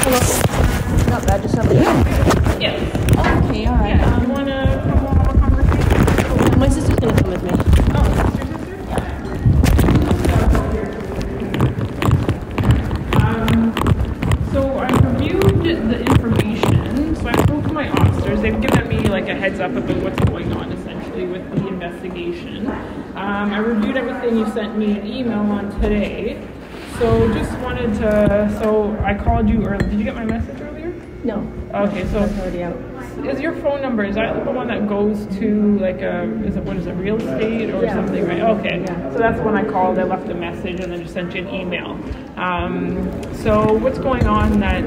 Hello. Not bad, just somebody. Yes. Oh, okay, all right. Yeah, you want to come on a conversation? My sister's going to come with me. Oh, your sister? So I reviewed the information. So I spoke to my officers. They've given me like a heads up about what's going on essentially with the investigation. I reviewed everything you sent me an email on today. So just wanted to, so I called you earlier. Did you get my message earlier? No. Okay, so That's already out. is your phone number, is that the one that goes to like what is it, real estate or something, right? Okay, so that's when I called, I left a message and then just sent you an email. So what's going on that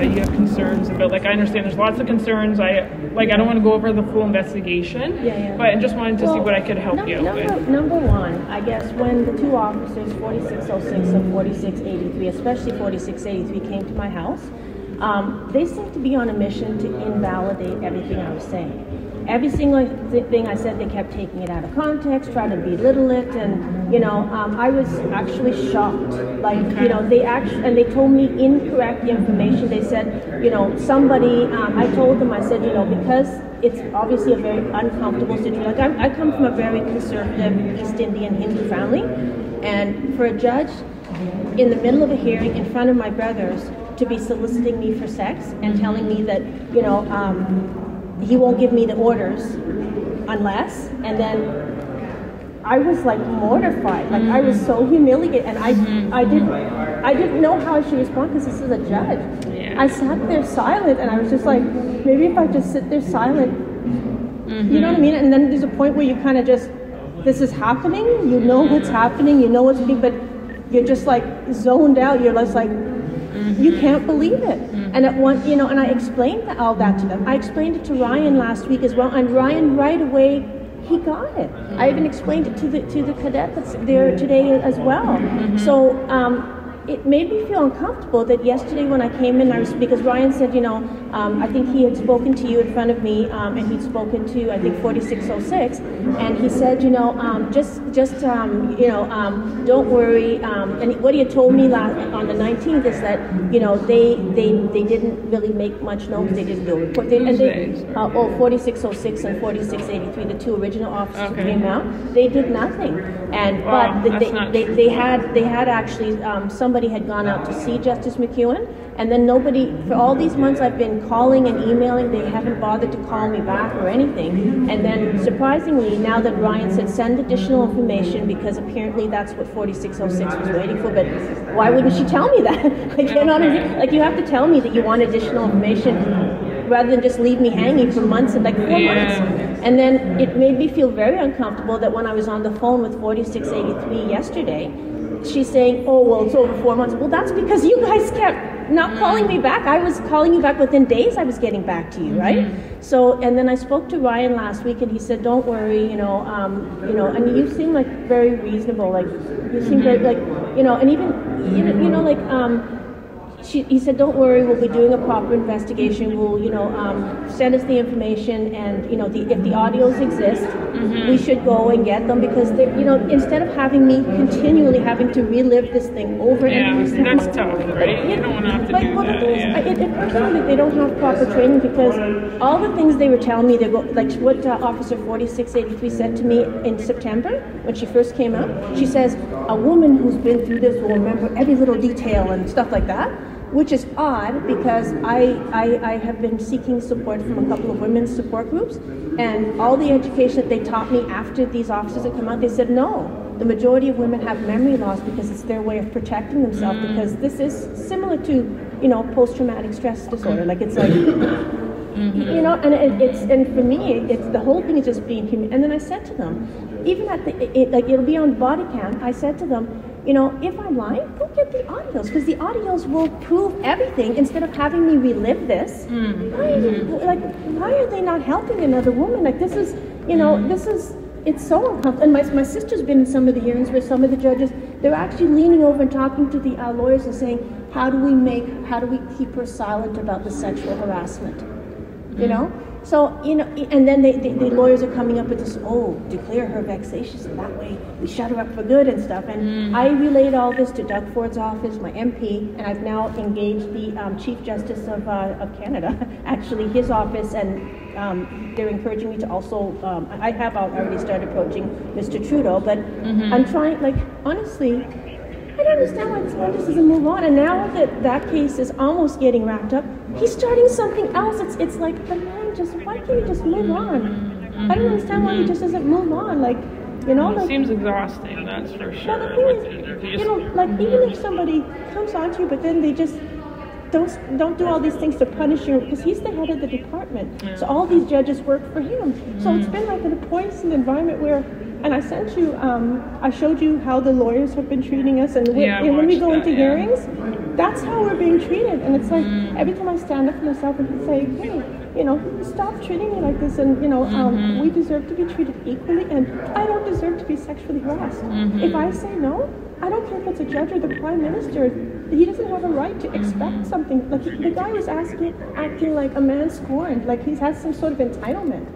you have concerns about? Like, I understand there's lots of concerns. I don't want to go over the full investigation, but I just wanted to see what I could help you out with. Number one, I guess when the two officers, 4606 and 4683, especially 4683, came to my house, they seemed to be on a mission to invalidate everything I was saying. Every single thing I said, they kept taking it out of context, trying to belittle it, and I was actually shocked. They told me incorrect information. They said, somebody. I told them, I said, because it's obviously a very uncomfortable situation. Like I come from a very conservative East Indian Hindu family, and for a judge in the middle of a hearing in front of my brothers to be soliciting me for sex and telling me that, he won't give me the orders unless, and then I was like mortified, like I was so humiliated, and I didn't know how I should respond because this is a judge. Yeah. I sat there silent, and I was just like, maybe if I just sit there silent, you know what I mean? And then there's a point where you kind of just, this is happening, you know what's happening, you know what's being, but you're just like zoned out. You're just like, you can't believe it. And at one, and I explained all that to them. I explained it to Ryan last week as well, and Ryan right away, he got it. I even explained it to the cadet that's there today as well. So it made me feel uncomfortable that yesterday when I came in, because Ryan said, I think he had spoken to you in front of me, and he'd spoken to, I think, 4606, and he said, don't worry. And what he had told me on the 19th is that, they didn't really make much notes. They didn't do a report. 4606 and 4683, the two original officers who came out, they did nothing. And they had actually somebody had gone out to see Justice McEwen, and then nobody, for all these months I've been calling and emailing, they haven't bothered to call me back or anything. And then surprisingly, now that Ryan said send additional information, because apparently that's what 4606 was waiting for, but why wouldn't she tell me that? Like, you have to tell me that you want additional information rather than just leave me hanging for months, like 4 months. And then it made me feel very uncomfortable that when I was on the phone with 4683 yesterday, she's saying, oh, well, it's over 4 months. Well, that's because you guys kept not calling me back. I was calling you back within days. I was getting back to you, right? So, and then I spoke to Ryan last week, and he said, don't worry, and you seem like very reasonable. Like, you seem very, like, and even, he said, don't worry, we'll be doing a proper investigation. We'll, send us the information, and, if the audios exist, we should go and get them, because, instead of having me continually having to relive this thing over and over. That's tough, right? You don't want to have to do that. Personally, they don't have proper training, because all the things they were telling me, like what Officer 4683 said to me in September when she first came out, she says, a woman who's been through this will remember every little detail and stuff like that. Which is odd, because I have been seeking support from a couple of women's support groups, and all the education that they taught me after these officers had come out, they said no. The majority of women have memory loss because it's their way of protecting themselves, because this is similar to, post-traumatic stress disorder. Like, it's like, and for me, it's the whole thing is just being human. And then I said to them, even at it'll be on body cam, I said to them, if I'm lying, go get the audios, because the audios will prove everything instead of having me relive this. Why are they not helping another woman? Like, this is, it's so uncomfortable. And my sister's been in some of the hearings where some of the judges, they're actually leaning over and talking to the lawyers and saying, how do we keep her silent about the sexual harassment? So, you know, and then the lawyers are coming up with this, declare her vexatious, and that way we shut her up for good and stuff. And I relayed all this to Doug Ford's office, my MP, and I've now engaged the Chief Justice of Canada, actually his office, and they're encouraging me to also, I have already started approaching Mr. Trudeau, but I'm trying, like, honestly, I don't understand why this one just doesn't move on. And now that case is almost getting wrapped up, he's starting something else. It's like, the man just, why can't he just move on? I don't understand why he just doesn't move on. Like, you know, it seems exhausting, that's for sure. Well, the thing is, you know, like, even if somebody comes on to you, but then they just don't do all these things to punish you, because he's the head of the department. So all these judges work for him. So it's been like a poison environment where, and I sent you, I showed you how the lawyers have been treating us, and when we go into hearings, that's how we're being treated. And it's like, every time I stand up for myself and say, hey, you know, stop treating me like this, and, you know, we deserve to be treated equally, and I don't deserve to be sexually harassed. If I say no, I don't care if it's a judge or the prime minister, he doesn't have a right to expect something. Like, the guy was acting like a man scorned, like he has some sort of entitlement.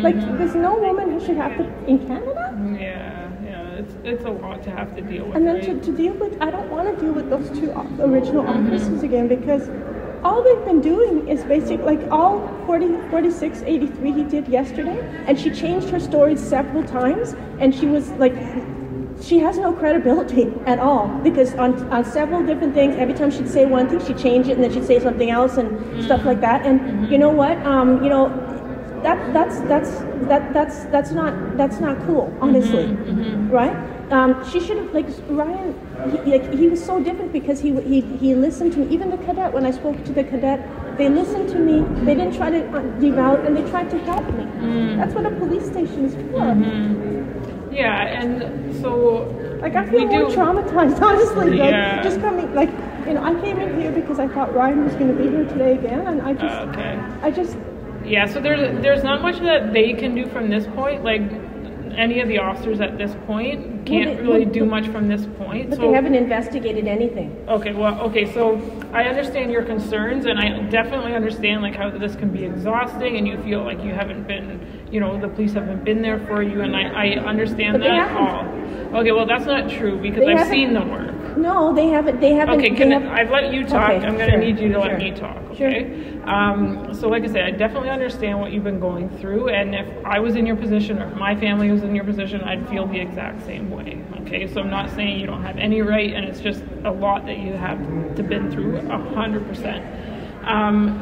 Like, there's no woman who should have to, in Canada? Yeah, it's a lot to have to deal with. And then to deal with, I don't want to deal with those two original officers again, because all they've been doing is basically, like, all 4683 he did yesterday, and she changed her stories several times, and she was like, she has no credibility at all, because on several different things, every time she'd say one thing, she'd change it, and then she'd say something else and stuff like that. And you know what? You know, that's not cool, honestly, right? She should have, like, Ryan. He was so different because he listened to me. Even the cadet, when I spoke to the cadet, they listened to me. They didn't try to devalue, and they tried to help me. That's what a police station is for. Yeah, and so, like, I feel more traumatized, honestly. Like, just coming, like, you know, I came in here because I thought Ryan was going to be here today again, and I just. Yeah, so there's not much that they can do from this point. Like, any of the officers at this point can't really do much from this point. But they haven't investigated anything. Okay, so I understand your concerns, and I definitely understand, like, how this can be exhausting, and you feel like you haven't been, you know, the police haven't been there for you, and I understand that all. Okay, well, that's not true, because I've seen them work. No, they haven't. Okay, I've let you talk. Okay, I'm going to need you to let me talk, okay? Sure. So like I said, I definitely understand what you've been going through, and if I was in your position, or if my family was in your position, I'd feel the exact same way, okay? So I'm not saying you don't have any right, and it's just a lot that you have to been through, 100%.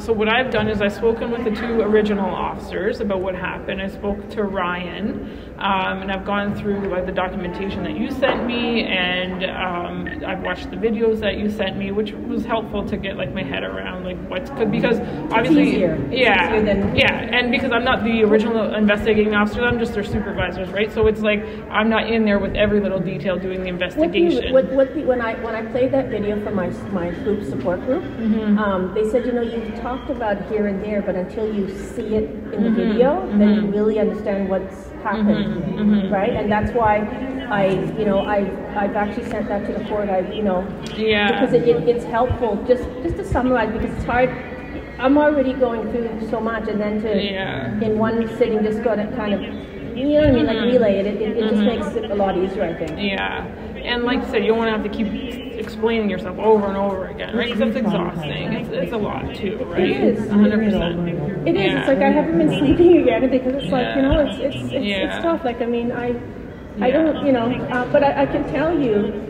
So what I've done is I've spoken with the two original officers about what happened. I spoke to Ryan, and I've gone through, like, the documentation that you sent me, and I've watched the videos that you sent me, which was helpful to get, like, my head around, like, what's good, because obviously, and because I'm not the original investigating officer, I'm just their supervisors, right? So it's like I'm not in there with every little detail doing the investigation. When I played that video for my group support group, they said, you know, you've talked about here and there, but until you see it in the video, then you really understand what's happened, right? And that's why I've actually sent that to the court. Because it's helpful just to summarize, because it's hard. I'm already going through so much, and then to in one sitting just go to kind of, you know what I mean, like relay it. It just makes it a lot easier, I think. Yeah, and like I said, you don't want to have to keep explaining yourself over and over again, right? Because that's exhausting. It's a lot too, right? It is. 100%. It is. It's like I haven't been sleeping again, because it's like, you know, it's tough. Like, I mean, I don't, you know, but I can tell you,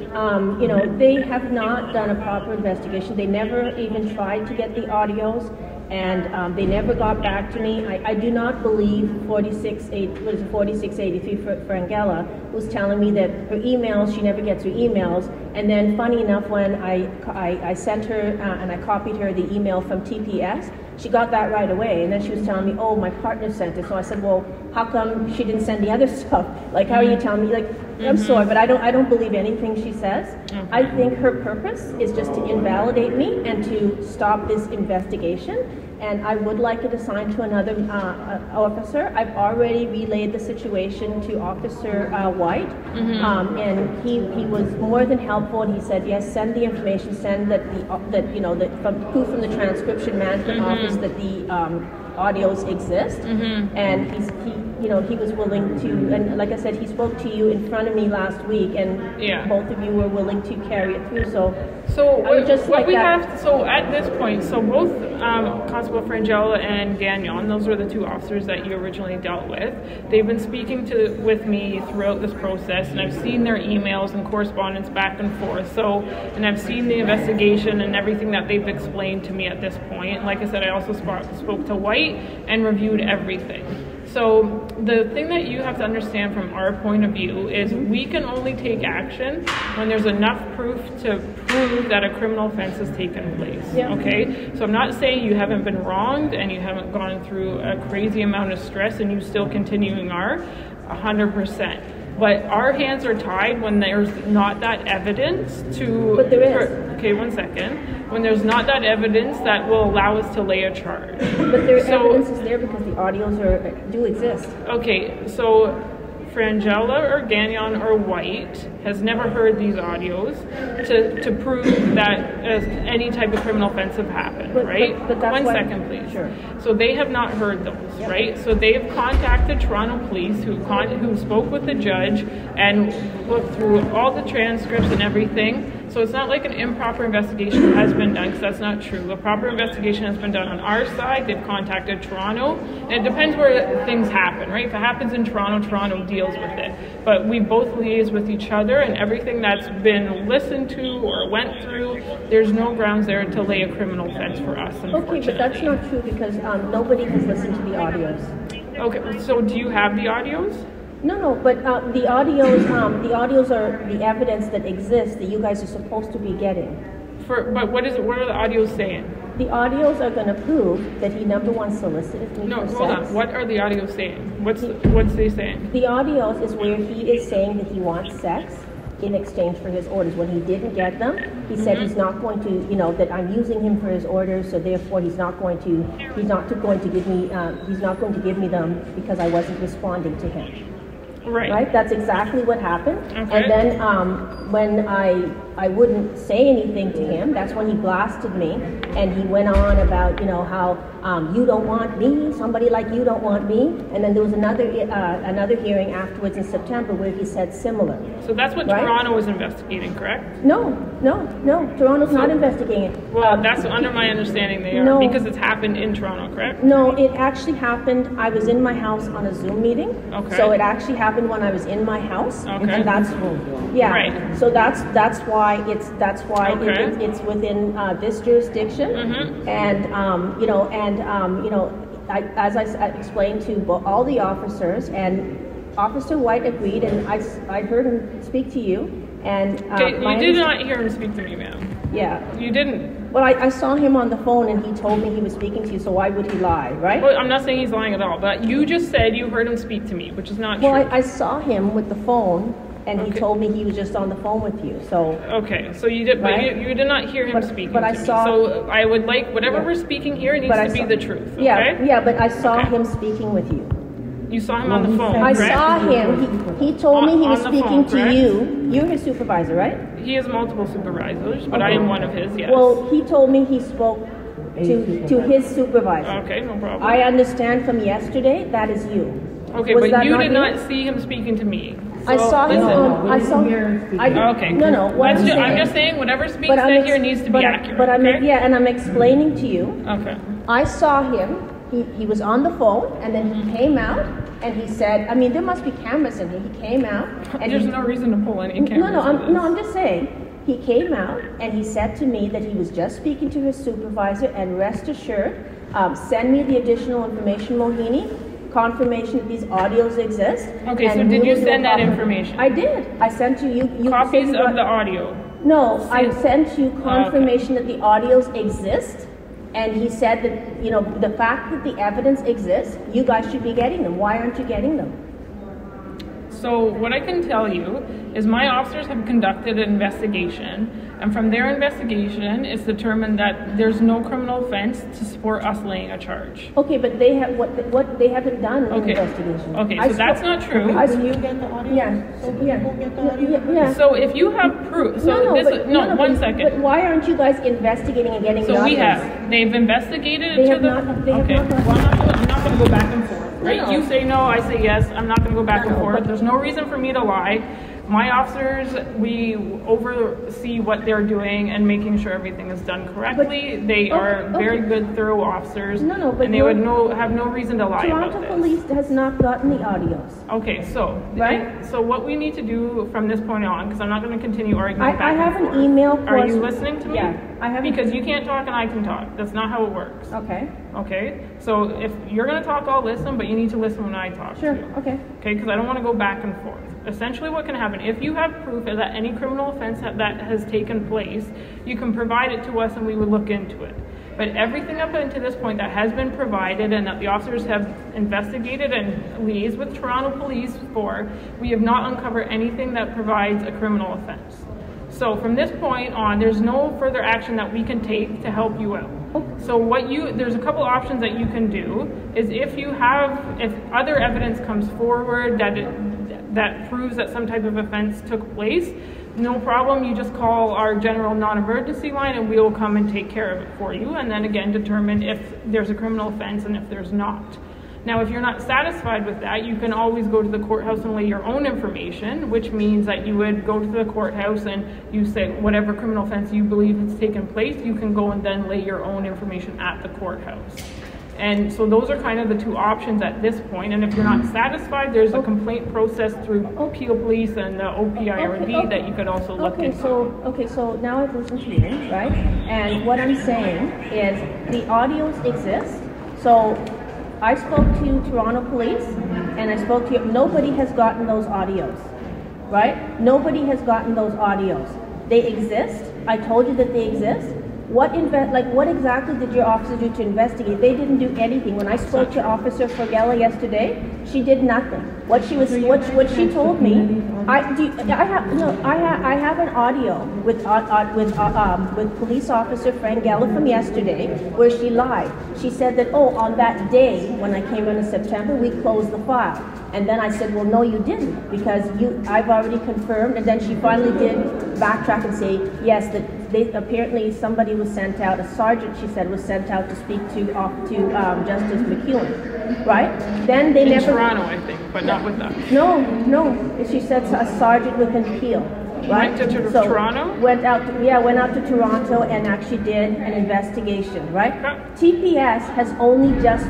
you know, they have not done a proper investigation. They never even tried to get the audios, and they never got back to me. I do not believe 4683 for Angela was telling me that her emails, she never gets her emails. And then, funny enough, when I sent her and I copied her the email from TPS, she got that right away. And then she was telling me, oh, my partner sent it. So I said, well, how come she didn't send the other stuff? Like, how are you telling me? Like, I'm sorry, but I don't believe anything she says. I think her purpose is just to invalidate me and to stop this investigation. And I would like it assigned to another officer. I've already relayed the situation to Officer White, and he was more than helpful. And he said, yes, send the information, send that you know, proof from the transcription management office that audios exist, and he was willing to, and like I said, he spoke to you in front of me last week, and both of you were willing to carry it through. So at this point, so both Constable Frangella and Gagnon, those were the two officers that you originally dealt with. They've been speaking with me throughout this process, and I've seen their emails and correspondence back and forth. So, and I've seen the investigation and everything that they've explained to me at this point. And like I said, I also spoke to White and reviewed everything. So the thing that you have to understand from our point of view is we can only take action when there's enough proof to prove that a criminal offense has taken place. Okay? So I'm not saying you haven't been wronged and you haven't gone through a crazy amount of stress and you still continuing are 100%. But our hands are tied when there's not that evidence to... But there is. Okay, 1 second. When there's not that evidence that will allow us to lay a charge. But evidence is there because the audios do exist. Okay, so Frangella or Gagnon or White has never heard these audios to prove that any type of criminal offense have happened, right? But that's 1 second, please. Sure. So they have not heard those, right? So they've contacted Toronto Police who spoke with the judge and looked through all the transcripts and everything. So it's not like an improper investigation has been done, because that's not true. A proper investigation has been done on our side. They've contacted Toronto. And it depends where things happen, right? If it happens in Toronto, Toronto deals with it. But we both liaise with each other, and everything that's been listened to or went through, there's no grounds there to lay a criminal offense for us, unfortunately. Okay, but that's not true because nobody has listened to the audios. Okay, so do you have the audios? No, but the audios are the evidence that exists that you guys are supposed to be getting. But what are the audios saying? The audios are going to prove that he, number one, solicited me for sex. No, hold on. What are the audios saying? What's they saying? The audios is where he is saying that he wants sex in exchange for his orders. When he didn't get them, he said he's not going to, that I'm using him for his orders, so therefore he's not going to give me them because I wasn't responding to him. Right? That's exactly what happened. Okay. And then when I wouldn't say anything to him, that's when he blasted me, and he went on about, how you don't want me, somebody like you don't want me. And then there was another hearing afterwards in September where he said similar. So that's what Toronto was investigating, correct? No. Toronto's not investigating it. Well, that's under my understanding they are, because it's happened in Toronto, correct? No, it actually happened. I was in my house on a Zoom meeting. Okay. So it actually happened when I was in my house. Okay. And that's right. So that's why it's within this jurisdiction. Mm-hmm. And as I explained to all the officers, and Officer White agreed, and I heard him speak to you. And you did not hear him speak to me, ma'am. Yeah. You didn't. Well, I saw him on the phone, and he told me he was speaking to you, so why would he lie, right? Well, I'm not saying he's lying at all, but you just said you heard him speak to me, which is not true. Well, I saw him with the phone, and he told me he was just on the phone with you, so... Okay, so you did, but you did not hear him speaking to me. So I would like, whatever we're speaking here needs to be the truth, okay? Yeah, but I saw him speaking with you. You saw him on the phone, I correct? saw him. He told me he was speaking to you. You're his supervisor, right? He has multiple supervisors, but I am one of his, yes. Well, he told me he spoke to his supervisor. Okay, no problem. I understand from yesterday that is you. Okay, but you did not see him speaking to me. So, I saw him. Okay. No. I'm just saying whatever's being said here needs to be accurate. But and I'm explaining to you. Okay. I saw him. He was on the phone, and then he came out, and he said, there must be cameras in here. He came out. And there's no reason to pull any cameras. I'm just saying. He came out, and he said to me that he was just speaking to his supervisor, and rest assured, send me the additional information, Mohini, confirmation that these audios exist. Okay, so did you send that information? I did. I sent you copies of the audio. No, I sent you confirmation that the audios exist. And he said that, the fact that the evidence exists, you guys should be getting them. Why aren't you getting them? So what I can tell you is my officers have conducted an investigation And from their investigation, it's determined that there's no criminal offense to support us laying a charge. Okay, but they have what they haven't done an investigation. Okay, so that's not true. You get the audio? Yeah. So if you have proof, one second. But why aren't you guys investigating and getting the audios? They've investigated it to the... Okay, well, I'm not going to go back and forth, right? No. You say no, I say yes. I'm not going to go back and forth. There's no reason for me to lie. My officers, we oversee what they're doing and making sure everything is done correctly. They are very good, thorough officers, and they would have no reason to lie about this. Toronto Police has not gotten the audios. Okay, so so what we need to do from this point on, because I'm not going to continue arguing back I have and forth. an email. Are you listening to me? Yeah, I have. Because you can't talk and I can talk. That's not how it works. Okay. Okay. So if you're going to talk, I'll listen, but you need to listen when I talk. Sure. To you. Okay. Okay, because I don't want to go back and forth. Essentially what can happen, if you have proof that any criminal offense that has taken place, you can provide it to us and we would look into it. But everything up until this point that has been provided and that the officers have investigated and liaised with Toronto Police for, we have not uncovered anything that provides a criminal offense. So from this point on, there's no further action that we can take to help you out. So there's a couple options that you can do, is if other evidence comes forward that proves that some type of offense took place, no problem, you just call our general non-emergency line and we will come and take care of it for you, and then again determine if there's a criminal offense and if there's not. Now, if you're not satisfied with that, you can always go to the courthouse and lay your own information, which means that you would go to the courthouse and you say whatever criminal offense you believe has taken place, you can go and then lay your own information at the courthouse. And so those are kind of the two options at this point. And if you're not satisfied, there's a complaint process through Peel Police and the OPIRD that you could also look into. So now I've listened to you, right? And what I'm saying is the audios exist. So I spoke to Toronto Police and I spoke to you. Nobody has gotten those audios, right? Nobody has gotten those audios. They exist. I told you that they exist. What exactly did your officer do to investigate? They didn't do anything. When I spoke to Officer Fergella yesterday, she did nothing. What she told me, I have an audio with police officer Frangella from yesterday where she lied. She said that on that day when I came in September we closed the file. And then I said, well, no, you didn't, because I've already confirmed. And then she finally did backtrack and say, yes, that apparently somebody was sent out, a sergeant, she said, was sent out to speak to Justice McEwen, right? Then they in Toronto, I think, but not with us. No, she said a sergeant with an appeal. Right? Went to Toronto? Went out to Toronto and actually did an investigation, right? TPS has only just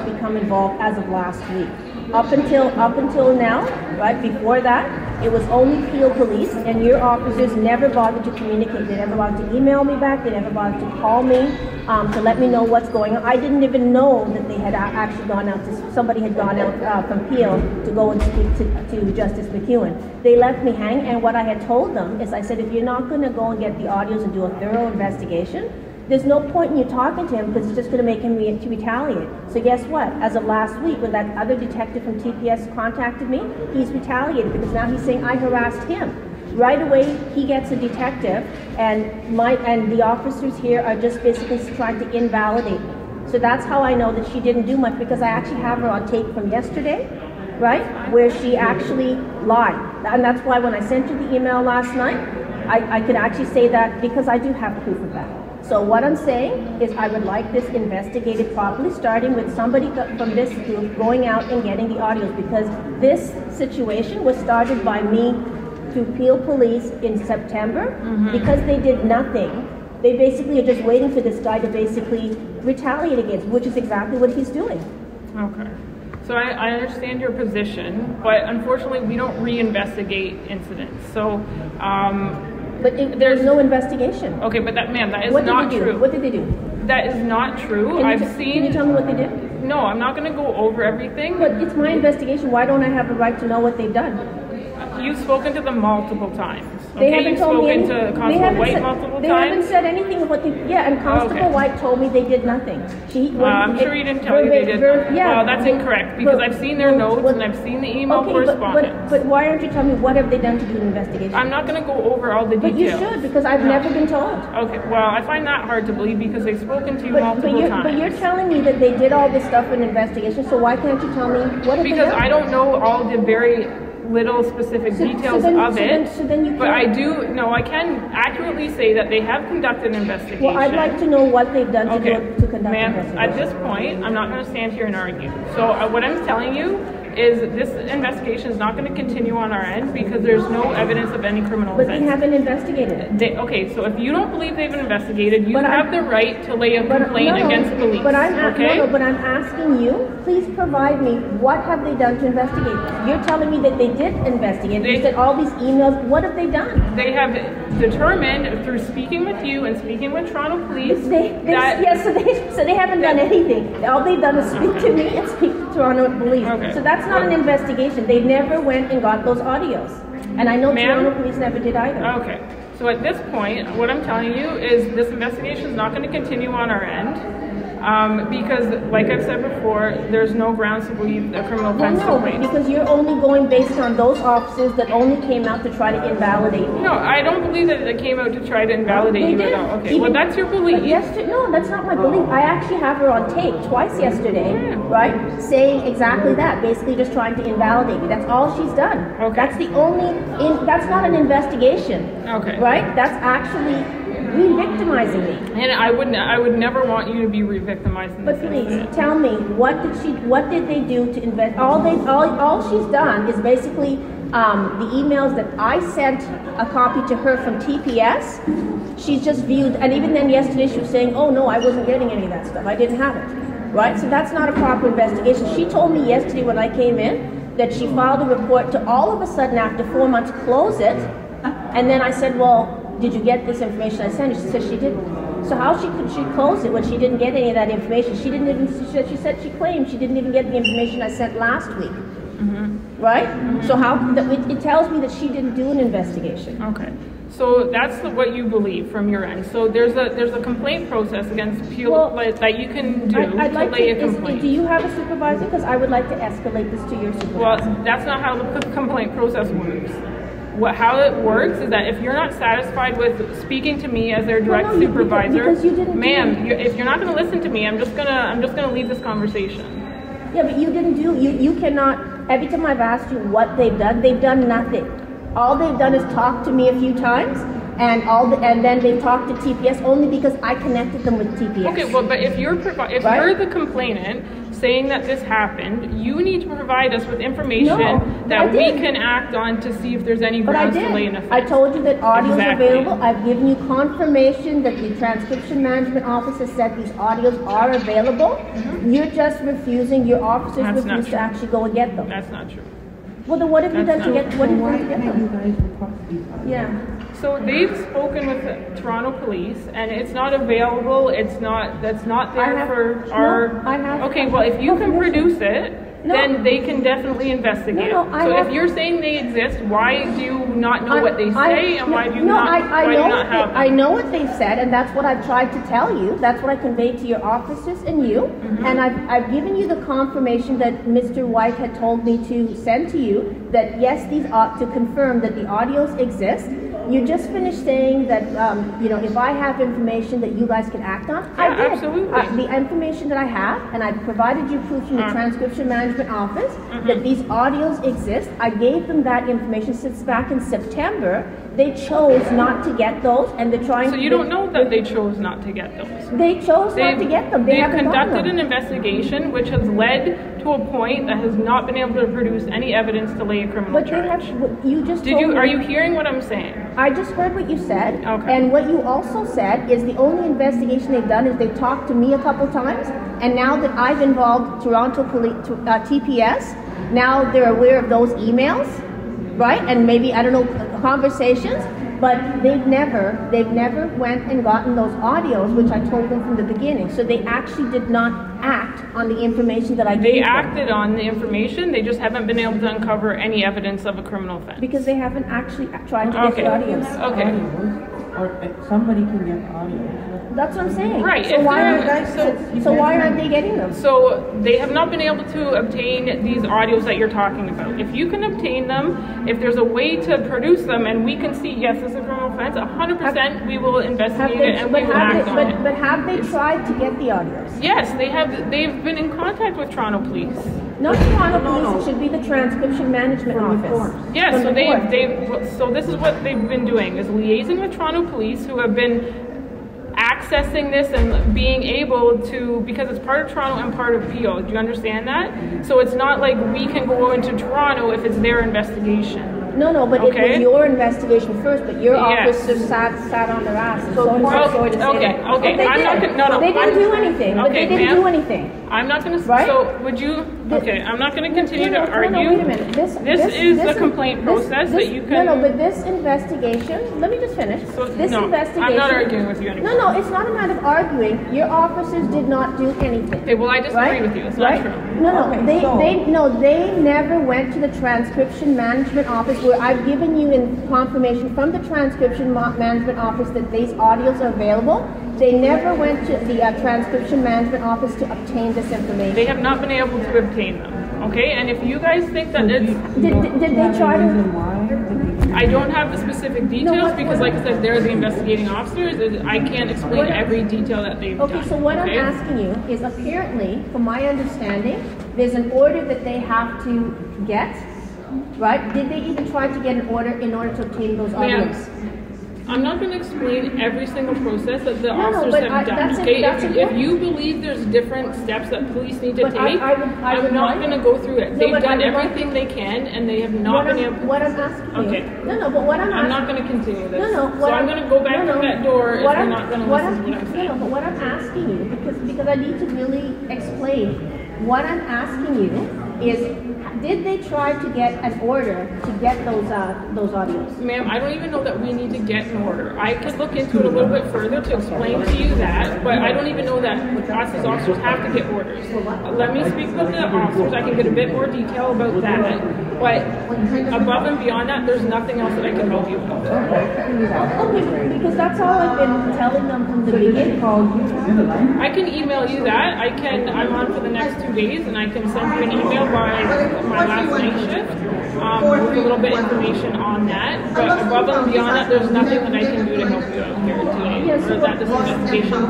become involved as of last week. Up until now, right, before that, it was only Peel Police, and your officers never bothered to communicate. They never bothered to email me back. They never bothered to call me to let me know what's going on. I didn't even know that they had actually gone out somebody had gone out from Peel to go and speak to Justice McEwen. They left me hang, and what I had told them is I said, if you're not going to go and get the audios and do a thorough investigation, there's no point in you talking to him because it's just going to make him to retaliate. So guess what? As of last week, when that other detective from TPS contacted me, he's retaliated because now he's saying I harassed him. Right away, he gets a detective, and the officers here are just basically trying to invalidate me. So that's how I know that she didn't do much, because I actually have her on tape from yesterday, right, where she actually lied. And that's why when I sent you the email last night, I could actually say that because I do have proof of that. So what I'm saying is I would like this investigated properly, starting with somebody from this group going out and getting the audios, because this situation was started by me to Peel Police in September because they did nothing. They basically are just waiting for this guy to basically retaliate against, which is exactly what he's doing. Okay. So I understand your position, but unfortunately we don't reinvestigate incidents. So But there's no investigation. Okay, but that is not true. What did they do? That is not true. Can you tell me what they did? No, I'm not going to go over everything. But it's my investigation. Why don't I have the right to know what they've done? You've spoken to them multiple times. They Okay, haven't you've told me spoken to Constable White multiple They times? haven't said anything of what they, yeah, and Constable White told me they did nothing. I'm sure he didn't tell you they did nothing. Yeah, well, that's incorrect, because I've seen their notes and I've seen the email correspondence. But why aren't you telling me what have they done to do an investigation? I'm not going to go over all the details. But you should, because I've never been told. Okay, well, I find that hard to believe because they've spoken to you multiple times. But you're telling me that they did all this stuff in investigation, so why can't you tell me what have they done? Because I don't know all the very little specific details of it, but I do know, I can accurately say that they have conducted an investigation. Well, I'd like to know what they've done to conduct an investigation. At this point, I'm not going to stand here and argue. So what I'm telling you is this investigation is not going to continue on our end because there's no evidence of any criminal offense. But they haven't investigated it. Okay, so if you don't believe they've investigated, you have the right to lay a complaint against police. But I'm asking you, please provide me, what have they done to investigate? You're telling me that they did investigate. You said all these emails, what have they done? They have determined through speaking with you and speaking with Toronto Police so they haven't done anything. All they've done is speak to me and speak to Toronto Police. Okay. So that's not an investigation. They never went and got those audios. And I know Toronto Police never did either. Okay. So at this point, what I'm telling you is this investigation is not going to continue on our end. Because, like I've said before, there's no grounds to believe a criminal offense took place. Because you're only going based on those officers that only came out to try to invalidate me. No, I don't believe that they came out to try to invalidate you at all. Okay, well, that's your belief. No, that's not my belief. I actually have her on tape twice yesterday, right, saying exactly that, basically just trying to invalidate me. That's all she's done. Okay. That's the only, that's not an investigation. Okay. Right? That's actually re-victimizing me. And I would never want you to be re-victimized in this incident. But please tell me, what did they do to invest? All she's done is basically the emails that I sent a copy to her from TPS. She's just viewed, and even then yesterday she was saying, oh no, I wasn't getting any of that stuff. I didn't have it. Right? So that's not a proper investigation. She told me yesterday when I came in that she filed a report to all of a sudden after 4 months close it. And then I said, well, did you get this information I sent you? She said she didn't. So how could she close it when she didn't get any of that information? She didn't even. She said she claimed she didn't even get the information I sent last week. Mm-hmm. Right? Mm-hmm. So how? It tells me that she didn't do an investigation. Okay. So that's what you believe from your end. So there's a complaint process against people that you can do to lay a complaint. Do you have a supervisor? Because I would like to escalate this to your supervisor. Well, that's not how the complaint process works. How it works is that if you're not satisfied with speaking to me as their direct supervisor, ma'am, if you're not going to listen to me, I'm just gonna leave this conversation. Yeah, but you didn't do. You cannot. Every time I've asked you what they've done nothing. All they've done is talk to me a few times, and then they've talked to TPS only because I connected them with TPS. Okay, well, but if you're the complainant saying that this happened, you need to provide us with information that we can act on to see if there's any grounds to lay an offense. I told you that audio is available. I've given you confirmation that the transcription management officer said these audios are available. Mm-hmm. You're just refusing. Your officers refuse to actually go and get them. That's not true. Well, then what have you done to get? What have you done to get them? Yeah. So they've spoken with Toronto Police, and it's not available. That's not there for our. Okay, well, if you can produce it, then they can definitely investigate. So if you're saying they exist, why do you not know what they say, and why do you not have them? I know what they've said, and that's what I've tried to tell you. That's what I conveyed to your officers and you. Mm-hmm. And I've given you the confirmation that Mr. White had told me to send to you that yes, these ought to confirm that the audios exist. You just finished saying that, if I have information that you guys can act on, I did. Absolutely. The information that I have, and I provided you proof from the transcription management office that these audios exist. I gave them that information since back in September. They chose not to get those, and they're trying to... So you don't know that they chose not to get those? They chose not to get them. They've conducted an investigation which has led to a point that has not been able to produce any evidence to lay a criminal charge. Are you hearing what I'm saying? I just heard what you said, and what you also said is the only investigation they've done is they've talked to me a couple times, and now that I've involved Toronto Police, TPS, now they're aware of those emails, right? And maybe, I don't know, conversations. but they've never went and gotten those audios, which I told them from the beginning. So they actually did not act on the information that I gave them. They acted on the information, they just haven't been able to uncover any evidence of a criminal offense. Because they haven't actually tried to get the audios. Okay. Or somebody can get audios. That's what I'm saying. Right. So why aren't they getting them? So they have not been able to obtain these audios that you're talking about. If you can obtain them, if there's a way to produce them, and we can see, yes, this is a criminal offense, 100% we will investigate it and we will act on it. But have they tried to get the audios? Yes, they have. They've been in contact with Toronto Police. Not Toronto Police. It should be the transcription management office. Yes. So so this is what they've been doing: is liaising with Toronto Police, who have been accessing this and being able to, because it's part of Toronto and part of PO. Do you understand that? So it's not like we can go into Toronto if it's their investigation. No, but it was your investigation first, but your officers sat on their asses. So I'm okay. I'm not gonna, they didn't do anything. But they didn't do anything. I'm not going to. Right? So would you? Okay, I'm not going to continue to argue. No, wait a minute. This is the complaint process that you can. No, but this investigation. Let me just finish. So, this investigation. I'm not arguing with you anymore. No, it's not a matter of arguing. Your officers did not do anything. Okay, well, I disagree with you. It's not true. They never went to the transcription management office, where I've given you in confirmation from the transcription management office that these audios are available. They never went to the transcription management office to obtain this information. They have not been able to obtain them. Okay, and if you guys think that it's... Did they try to... I don't have the specific details because, like I said, they're the investigating officers. I can't explain every detail that they've done. Okay, so what I'm asking you is, apparently, from my understanding, there's an order that they have to get, right? Did they even try to get an order in order to obtain those audios? I'm not going to explain every single process that the officers have done. Okay, if you believe there's different steps that police need to take, I'm not going to go through it. They've done everything they can, and they have not been able. What I'm asking you. Okay. No, but what I'm not going to continue this. So I'm going to go back from that door if you're not going to listen to what I'm saying. No, but what I'm asking you, because I need to really explain, what I'm asking you is, did they try to get an order to get those audios? Ma'am, I don't even know that we need to get an order. I could look into it a little bit further to explain to you that, but I don't even know that us as officers have to get orders. Let me speak with the officers. I can get a bit more detail about that, but above and beyond that, there's nothing else that I can help you with. Okay, because that's all I've been telling them from the beginning. I can email you that. I'm on for the next 2 days, and I can send you an email by my last night shift with a little bit of information on that. But above and beyond that, there's nothing that I can do to help you out here today. Or that this investigation.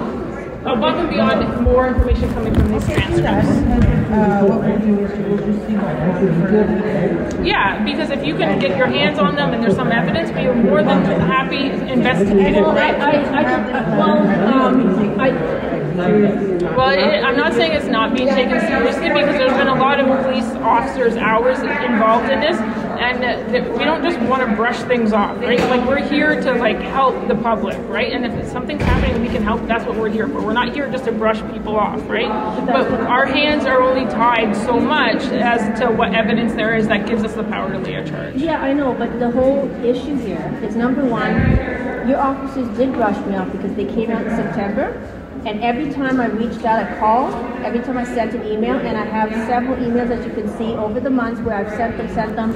Above and beyond, more information coming from these transcripts. Yeah, because if you can get your hands on them and there's some evidence, we are more than happy to investigate it, right? I'm not saying it's not being taken seriously, because there's been a lot of police officers' hours involved in this, and we don't just want to brush things off, right? Like, we're here to help the public, right? And if something's happening we can help, that's what we're here for. We're not here just to brush people off, right? But our hands are only tied so much as to what evidence there is that gives us the power to lay a charge. Yeah, I know, but the whole issue here is, number one, your officers did brush me off because they came out in September. And every time I reached out, I called, every time I sent an email, and I have several emails, as you can see, over the months where I've sent them,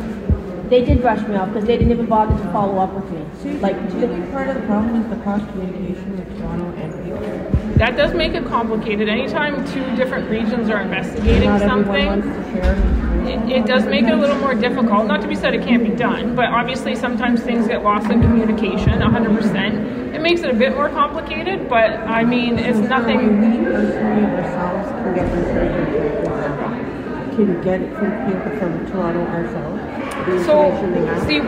they did brush me off because they didn't even bother to follow up with me. Do you think part of the problem is the cross communication with Toronto and PO? That does make it complicated. Anytime two different regions are investigating something, it does make it a little more difficult. Not to be said it can't be done, but obviously sometimes things get lost in communication, 100%. It makes it a bit more complicated, but I mean, it's nothing. We personally ourselves can get it from Toronto ourselves. So, see, the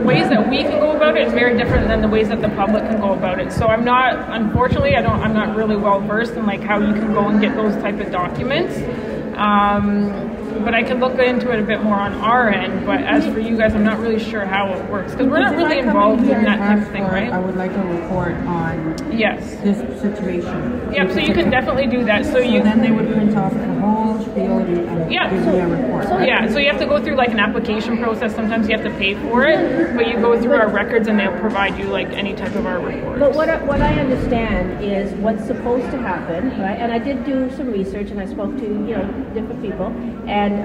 ways that we can go about it is very different than the ways that the public can go about it. So I'm not really well versed in how you can go and get those type of documents. but I could look into it a bit more on our end. But as for you guys, I'm not really sure how it works because we're not really involved in that type of thing, right? I would like a report on this situation. Yep, so you can definitely do that. So then they would print off the whole spiel and give me a report. Right? So you have to go through like an application process. Sometimes you have to pay for it, but you go through our records and they'll provide you like any type of our reports. But what I understand is what's supposed to happen, right? And I did do some research and I spoke to, different people. And,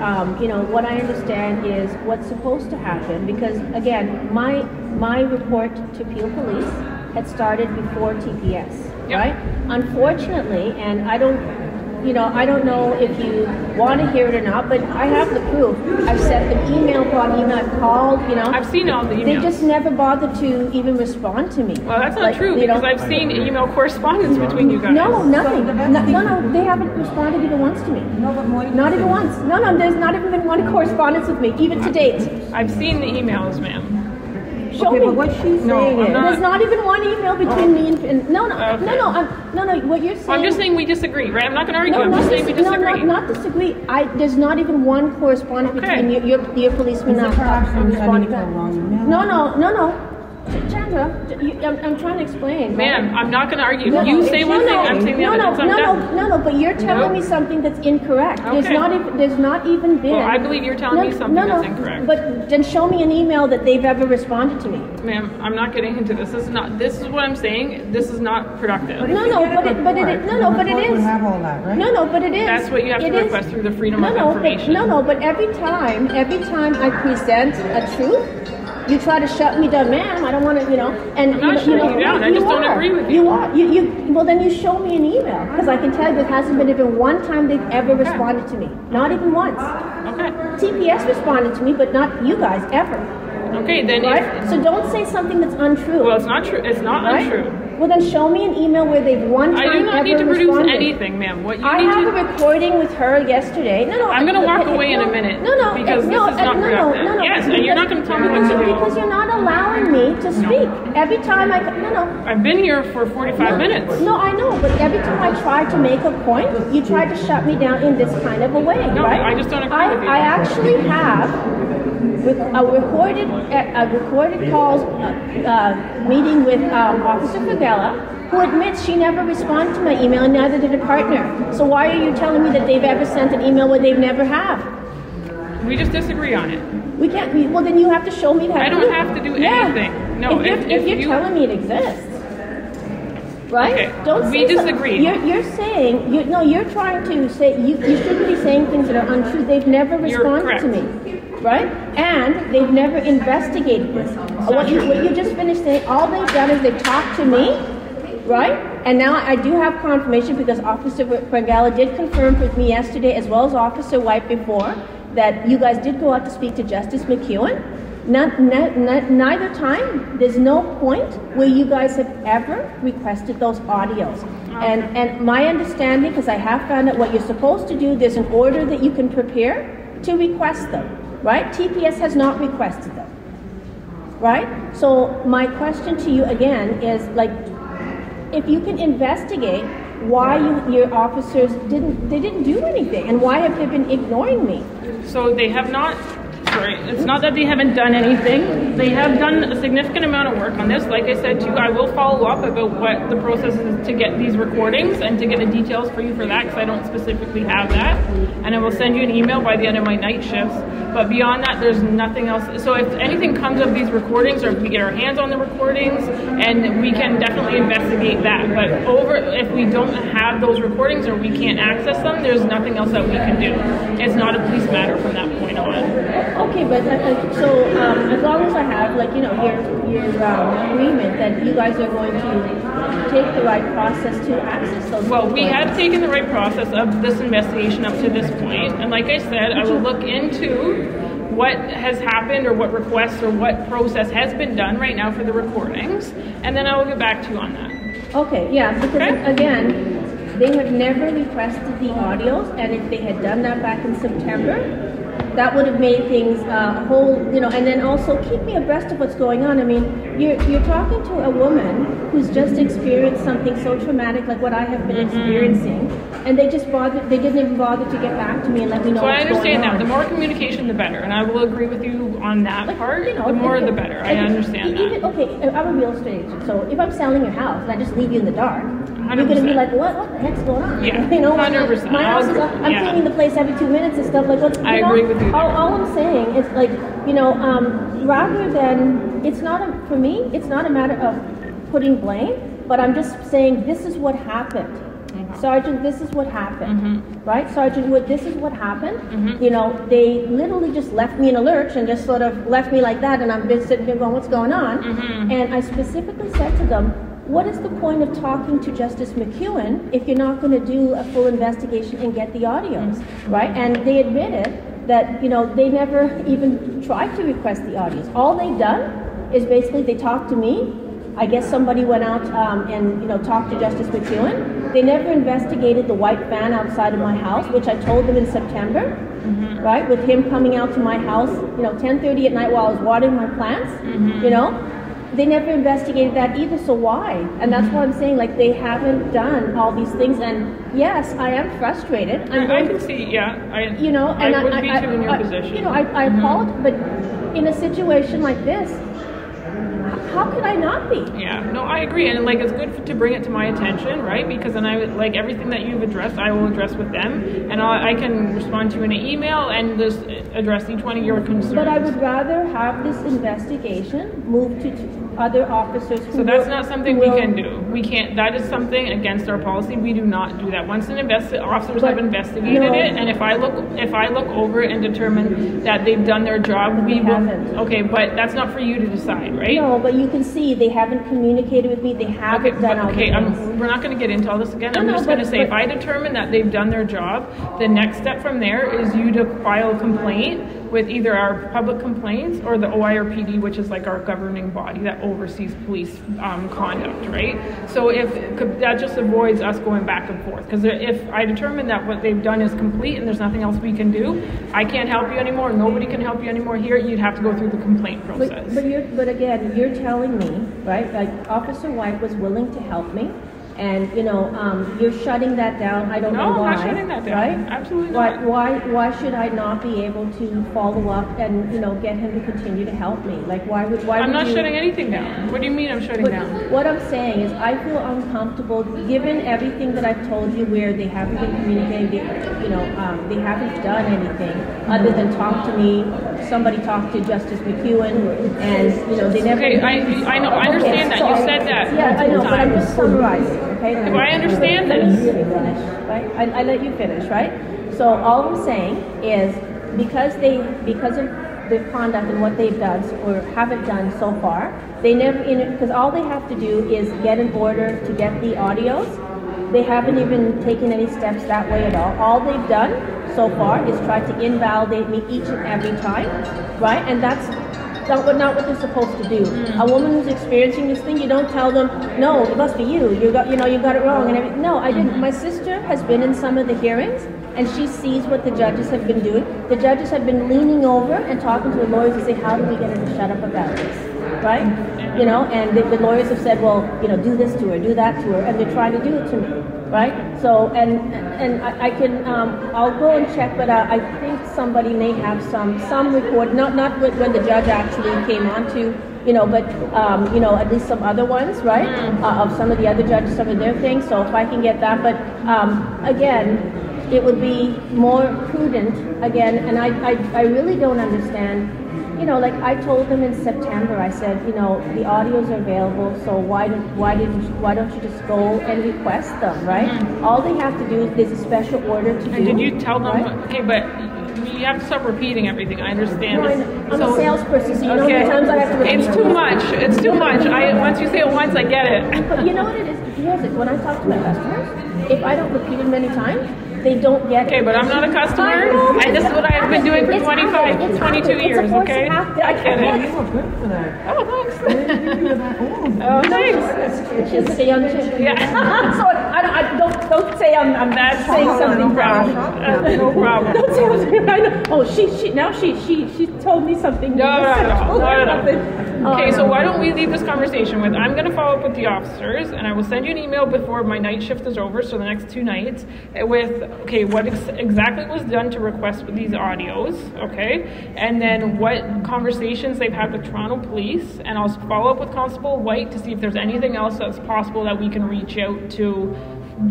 what I understand is what's supposed to happen because, again, my report to Peel Police had started before TPS, right? Unfortunately, and I don't know if you want to hear it or not, but I have the proof. I've sent them email upon email, I've called, I've seen all the emails. They just never bothered to even respond to me. Well, that's not true, because I've seen email correspondence between you guys. No, nothing. No, they haven't responded even once to me. No, but more not even once. No, there's not even been one correspondence with me, even to date. I've seen the emails, ma'am. Show me. But what she's saying is there's not even one email between me and no. What you're saying. I'm just saying we disagree, right? I'm not going to argue. I'm just saying we disagree. No, not disagree. There's not even one correspondence between your policeman and No. Chandra, I'm trying to explain. Ma'am, I'm not going to argue. You say one thing, I'm saying the other. No, but you're telling me something that's incorrect. Okay. There's not even been. Well, I believe you're telling me something that's incorrect. But then show me an email that they've ever responded to me. Ma'am, I'm not getting into this. This is what I'm saying. This is not productive. But it is. Have all that, right? No, but it is. That's what you have to request through the Freedom of Information. But every time I present a truth, you try to shut me down, ma'am. I don't want to, And I'm not shutting you down. I just don't agree with you. You are. Well, then you show me an email because I can tell you there hasn't been even one time they've ever responded to me. Not even once. Okay. TPS responded to me, but not you guys ever. Okay, then. Right. So don't say something that's untrue. Well, it's not true. It's not untrue. Well, then show me an email where they've one time ever responded. I do not need to produce anything, ma'am. I have a recording with her yesterday. I'm going to walk away in a minute. Because this is not productive. Yes, and you're not going to tell me what to do. Because you're not allowing me to speak. Every time I've been here for 45 minutes. No, I know, but every time I try to make a point, you try to shut me down in this kind of a way, no, right? I just don't agree with you. I actually have a recorded calls meeting with Officer Fagella, who admits she never responded to my email, and neither did her partner. So why are you telling me that they've ever sent an email where they've never have? We just disagree on it. We can't. Well, then you have to show me that. I don't have to do anything. No, if you're telling me it exists. Right? Okay. Don't we disagree. You're saying you're trying to say you shouldn't be saying things that are untrue. They've never responded to me, right? And they've never investigated this. What you just finished saying, all they've done is they've talked to me, right? And now I do have confirmation because Officer Fagella did confirm with me yesterday, as well as Officer White before, that you guys did go out to speak to Justice McEwen. Neither time, there's no point where you guys have ever requested those audios. And my understanding, because I have found out what you're supposed to do, there's an order that you can prepare to request them, right? TPS has not requested them, right? So my question to you again is, if you can investigate why your officers didn't do anything, and why have they been ignoring me? So they have not. It's not that they haven't done anything. They have done a significant amount of work on this. Like I said to you, I will follow up about what the process is to get these recordings and to get the details for you for that, because I don't specifically have that. And I will send you an email by the end of my night shifts. But beyond that, there's nothing else. So if anything comes of these recordings, or if we get our hands on the recordings, and we can definitely investigate that. But if we don't have those recordings or we can't access them, there's nothing else that we can do. It's not a police matter from that point on. Okay, but so as long as I have, your agreement that you guys are going to take the right process to access those. Well, we have taken the right process of this investigation up to this point, and like I said, I will look into what has happened, or what requests, or what process has been done right now for the recordings, and then I will get back to you on that. Okay, yeah, because again, they have never requested the audios, and if they had done that back in September, that would have made things a whole, and then also keep me abreast of what's going on. I mean, you're talking to a woman who's just experienced something so traumatic like what I have been experiencing, and they didn't even bother to get back to me and let me know. So what's I understand going on. that. The more communication, the better, and I will agree with you on that part. The more, the better. I understand that. Okay, I'm a real estate agent, so if I'm selling your house and I just leave you in the dark, 100%. you're going to be like, what the heck's going on? Yeah, 100%. My house is, I'm cleaning the place every 2 minutes and stuff like that. I agree with you. All I'm saying is like, rather than, for me, it's not a matter of putting blame, but I'm just saying this is what happened. Sergeant, this is what happened, right? Sergeant, this is what happened. They literally just left me in a lurch and just sort of left me like that, and I'm just sitting there going, what's going on? And I specifically said to them, what is the point of talking to Justice McEwen if you're not going to do a full investigation and get the audios, right? And they admitted that, they never even tried to request the audios. All they've done is basically they talked to me. I guess somebody went out and talked to Justice McEwen. They never investigated the white van outside of my house, which I told them in September, right? With him coming out to my house, 10:30 at night while I was watering my plants, They never investigated that either, so why? And that's why I'm saying, like, they haven't done all these things. And yes, I am frustrated. I can see, I would be too in your position. I apologize, but in a situation like this, how could I not be? Yeah, no, I agree, and it's good to bring it to my attention, right? Because then everything that you've addressed, I will address with them, and I can respond to you in an email and just address each one of your concerns. But I would rather have this investigation move to other officers. So that's not something we can do. We can't. That is something against our policy. We do not do that. Once officers have investigated it, and if I look over it and determine that they've done their job, we will. Okay, but that's not for you to decide, right? No, but you can see they haven't communicated with me. They haven't done all the things. We're not going to get into all this again. I'm just going to say, if I determine that they've done their job, the next step from there is you to file a complaint with either our public complaints or the OIRPD, which is like our governing body that oversees police conduct, right? So if that just avoids us going back and forth, because if I determine that what they've done is complete and there's nothing else we can do, I can't help you anymore, nobody can help you anymore here, you'd have to go through the complaint process. But again, you're telling me, right, like Officer White was willing to help me, and you're shutting that down. I don't know why. No, I'm not shutting that down. Right? Absolutely not. Why should I not be able to follow up and get him to continue to help me? Like why I'm not shutting anything down. What do you mean I'm shutting down? What I'm saying is I feel uncomfortable given everything that I've told you, where they haven't been communicating. They haven't done anything other than talk to me. Somebody talked to Justice McEwen, and they never. Okay, I know. I understand that. You said that. Yeah, I know, but I'm just summarizing. Okay, but I understand this. Finish, right? I let you finish, right? So all I'm saying is because of their conduct and what they've done or haven't done so far, they never, because all they have to do is get an order to get the audios. They haven't even taken any steps that way at all. All they've done so far is try to invalidate me each and every time, right? And that's not what they're supposed to do. A woman who's experiencing this thing, you don't tell them, no, it must be you. You got it wrong and everything. No, I didn't. My sister has been in some of the hearings, and she sees what the judges have been doing. The judges have been leaning over and talking to the lawyers to say, how do we get her to shut up about this, right? And the lawyers have said, well, do this to her, do that to her, and they're trying to do it to me, right? So, and I can, I'll go and check, but I think somebody may have some record, not when the judge actually came on to, but at least some other ones, right? Of some of the other judges, some of their things. So if I can get that, but again, it would be more prudent again, and I really don't understand. Like I told them in September, I said, the audios are available, so why don't you just go and request them, right? All they have to do is there's a special order to do. And did you tell them? Right? Okay, but you have to stop repeating everything. I understand. I'm a salesperson, so how many times I have to repeat. It's too much. It's too much. Once you say it once, I get it. But you know what it is? When I talk to my customers, if I don't repeat it many times, they don't get it. Okay, but I'm not a customer, and this is what I've been doing for 22 years, okay? I get it. Oh, thanks. Oh, thanks. She's like a young chick. Yeah. So I don't say I'm That's saying something wrong. No problem. Don't say something wrong. Oh, she told me something. No. Okay, so why don't we leave this conversation with, I'm going to follow up with the officers, and I will send you an email before my night shift is over, so the next 2 nights, with, okay, what exactly was done to request these audios, okay, and then what conversations they've had with Toronto Police, and I'll follow up with Constable White to see if there's anything else that's possible that we can reach out to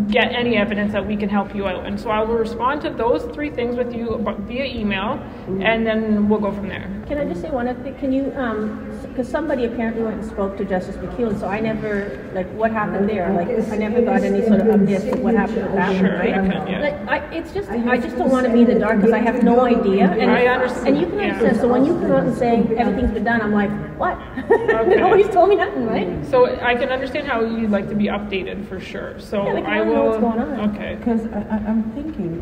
get any evidence that we can help you out. And so I will respond to those 3 things with you via email, and then we'll go from there. Can I just say one other thing? Can you, because somebody apparently went and spoke to Justice McEwen, so I never, what happened there? I never got any sort of updates of what happened with that one, right? I just don't want to be in the dark because I have no idea. And I understand. And you can understand, so when you come out and say everything's been done, I'm like, what? Okay. Nobody's told me nothing, right? So I can understand how you'd like to be updated for sure. So I will know what's going on. Okay. Because I'm thinking,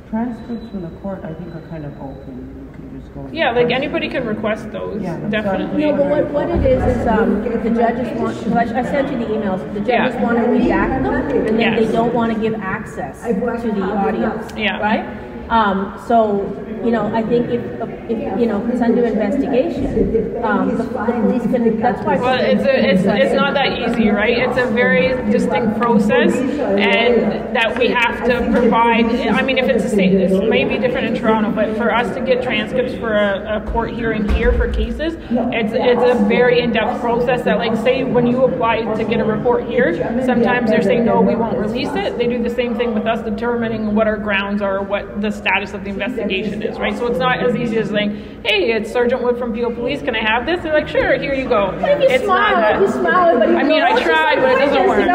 transcripts from the court, I think are kind of open. You can just go. Yeah, anybody can request those, definitely. No, but what it is the judges want, I sent you the emails, the judges want to redact them, and then they don't want to give access to the audios, right? So, I think if it's under investigation, the police can, that's why. Well, it's not that easy, right? It's a very distinct process, and that we have to provide. I mean, if it's the same, it may be different in Toronto, but for us to get transcripts for a court hearing here for cases, it's a very in-depth process that, say, when you apply to get a report here, sometimes they're saying, no, we won't release it. They do the same thing with us, determining what our grounds are, what the status of the investigation is, right? So it's not as easy as hey, it's Sergeant Wood from Peel Police, can I have this? They're like, sure, here you go. But if you smile, but I mean, I tried, but it doesn't work.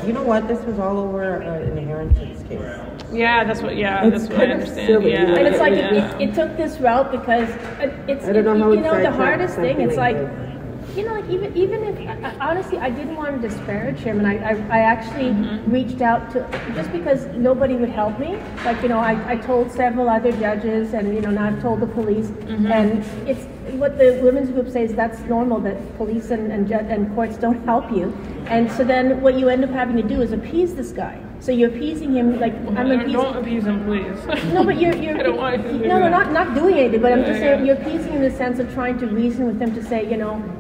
You know what? This was all over an inheritance case. Yeah, that's what I understand. Silly. Yeah. And it's it took this route because it's, I don't know how the hardest thing, it's even if, honestly, I didn't want to disparage him, and I actually reached out to, just because nobody would help me, I told several other judges, and, now I've told the police, and it's, what the women's group says, that's normal, that police and courts don't help you, and so then what you end up having to do is appease this guy. So you're appeasing him, I'm appeasing. Don't appease him, please. No, but you're I don't want to do no, that. not doing anything. But I'm just saying you're appeasing him in the sense of trying to reason with him to say,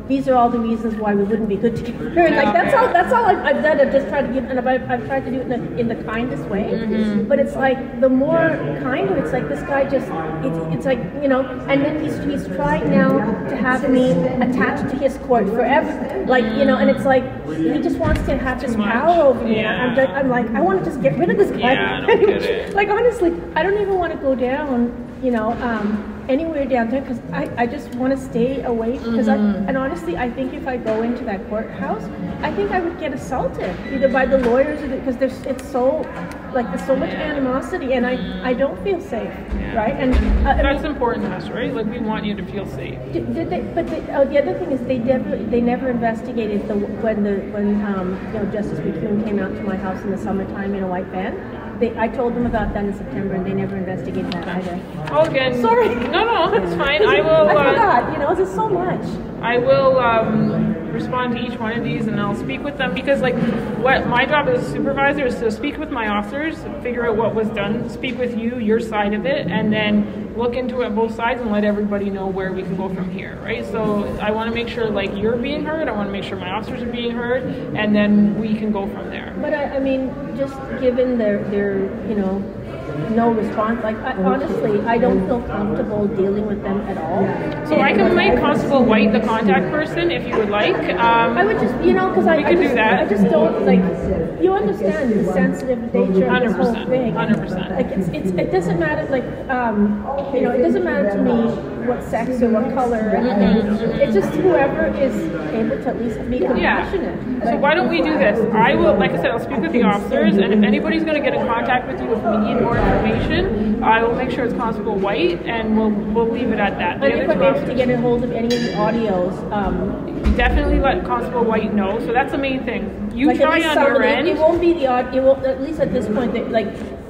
these are all the reasons why we wouldn't be good together. And that's all I've done. I've just tried to give, and I've tried to do it in the kindest way. But it's the more kinder, it's this guy just, it's and then he's trying now to have me attached to his court forever, and it's he just wants to have this power over me. Yeah. I'm I want to just get rid of this guy. Yeah, I don't get it. Honestly, I don't even want to go down, anywhere down there because I just want to stay away. And honestly, I think if I go into that courthouse, I think I would get assaulted either by the lawyers or because there's so much animosity, and I don't feel safe, right? And that's important to us, right? We want you to feel safe. The other thing is they never investigated when Justice McEwen came out to my house in the summertime in a white van. I told them about that in September, and they never investigated that either. Oh, again. Sorry. No, that's fine. I will. I forgot. There's so much. I will respond to each one of these, and I'll speak with them because, what my job as a supervisor is to speak with my officers, figure out what was done, speak with you, your side of it, and then look into it both sides and let everybody know where we can go from here, right? So I want to make sure you're being heard. I want to make sure my officers are being heard, and then we can go from there. But I mean, just given their no response. Honestly, I don't feel comfortable dealing with them at all. So I can make Constable White the contact person if you would like. I would just, because I just don't, you understand the sensitive nature of this whole thing. 100%. It doesn't matter, it doesn't matter to me what sex or what color or anything. It's just whoever is able to at least be compassionate. So why don't we do this? I will, like I said, I'll speak with the officers, and if anybody's going to get in contact with you if we need more information, I will make sure it's Constable White, and we'll leave it at that. And if I'm able to get a hold of any of the audios, definitely let Constable White know. So that's the main thing. You try on your end. It won't be the audio. It will, at least at this point.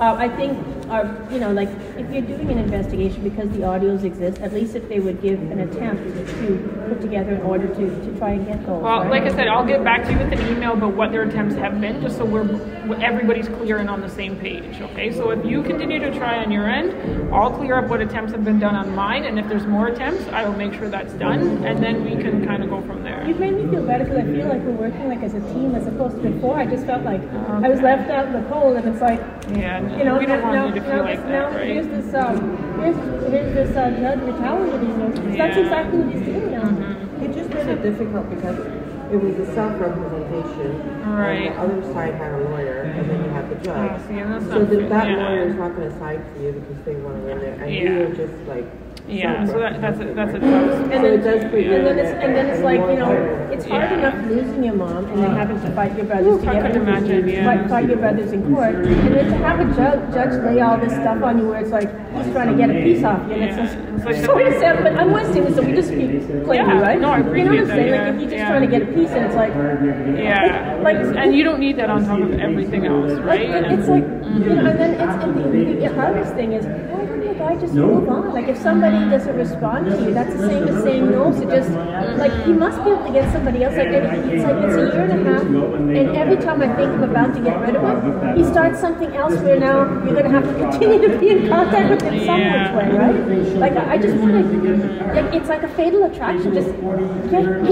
I think are, you know, like, if you're doing an investigation because the audios exist, at least if they would give an attempt to put together an order to try and get those. Well, right? like I said, I'll get back to you with an email about what their attempts have been, just so everybody's clear and on the same page, okay? So if you continue to try on your end, I'll clear up what attempts have been done on mine, and if there's more attempts, I will make sure that's done, and then we can kind of go from there. You've made me feel better because I feel like we're working like as a team as opposed to before. I just felt like I was left out in the cold, and it's like, yeah, you know, we don't want you to feel like now that, right? Here's this judge retaliating. That's exactly what he's doing now. It just made it difficult because it was a self-representation. Right. And the other side had a lawyer, and then you have the judge. Oh, see, that's So not that fair. lawyer is not going to side for you because they want to win there, and Yeah. you are just like. Yeah, so that's a tough. And then, it does put you and then in it's a- and then it's a like, more you know, harder. it's hard enough losing your mom and then having to fight your brothers I together. could imagine, yeah. Fight your brothers in court, and then to have a judge lay all this stuff on you where it's like he's trying to get a piece off you, and it's It's like just so he said. But I'm Western, so we just speak plainly, Yeah, right? no, I You know what appreciate I'm saying? that, Like if you're just yeah. trying to get a piece, and it's like, Yeah, like and you don't need that on top of everything else, right? it's like, you know, and then the hardest thing is, why don't the guy just move on? Like, if somebody doesn't respond to you, that's the same as saying no. So just, like, he must be able to get somebody else. Like, it's a year and a half, and every time I think I'm about to get rid of him, he starts something else where now you're going to have to continue to be in contact with him some which way, right? Like, I just want to, like, it's like a fatal attraction. Just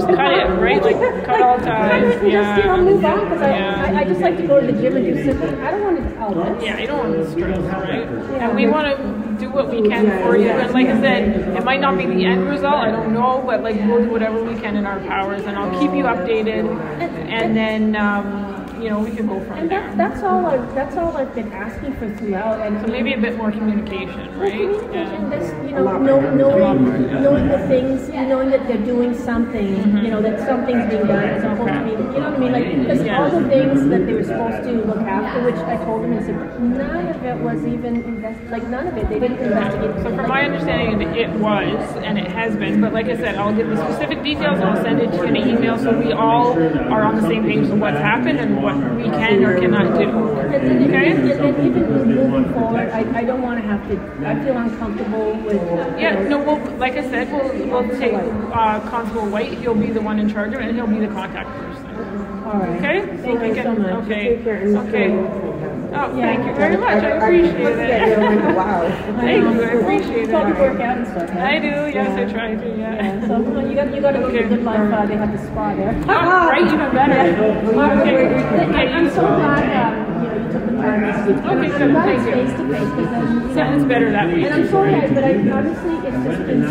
Cut it, right? Like, cut all ties. Just, you know, move on, because Yeah. I just like to go to the gym and do something. I don't want to all this. Yeah, you don't want to stress, right? And we want to do what we can for you. And like I said, it might not be the end result, I don't know, but like we'll do whatever we can in our powers, and I'll keep you updated. And then, you know, we can go from And there. that's all I've been asking for throughout. And So maybe a bit more communication, right? communication, this, you know, knowing the things, knowing that they're doing something, you know, that something's being done as opposed to being, you know what I mean? Like, because all the things that they were supposed to look after, which I told them and said, none of it was even none of it. They didn't investigate. So from my understanding, it was, and it has been, but like I said, I'll give the specific details, I'll send it to you in an email so we all are on the same page of what's happened and what we can or cannot do. Okay? And even moving forward, I don't want to have to, I feel uncomfortable with, Yeah, no, well, like I said, we'll take Constable White, he'll be the one in charge of it, and he'll be the contact person. all right. Okay? Thank you so much. Okay. Take care and Okay. Oh, thank you very much. I looked appreciate at you and it. went, wow. Thank you. I appreciate Probably it. work out and stuff. Right? I do. Yes, I try to. Yeah. So you got to go to Okay. Good Life. They have the spa there. Oh, right. Even better. Okay. I'm so glad you took the time to speak. Okay, good. I'm glad Thank it's you. face to face because Yeah, it's better that way. And I'm sorry, but honestly, it's just been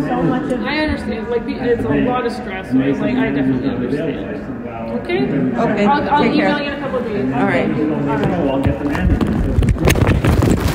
so much of. I understand. Like, it's a lot of stress. So it's like I definitely understand. Okay. Okay. I'll Take email care. you in a couple of days. All right. All right. I'll get the manager.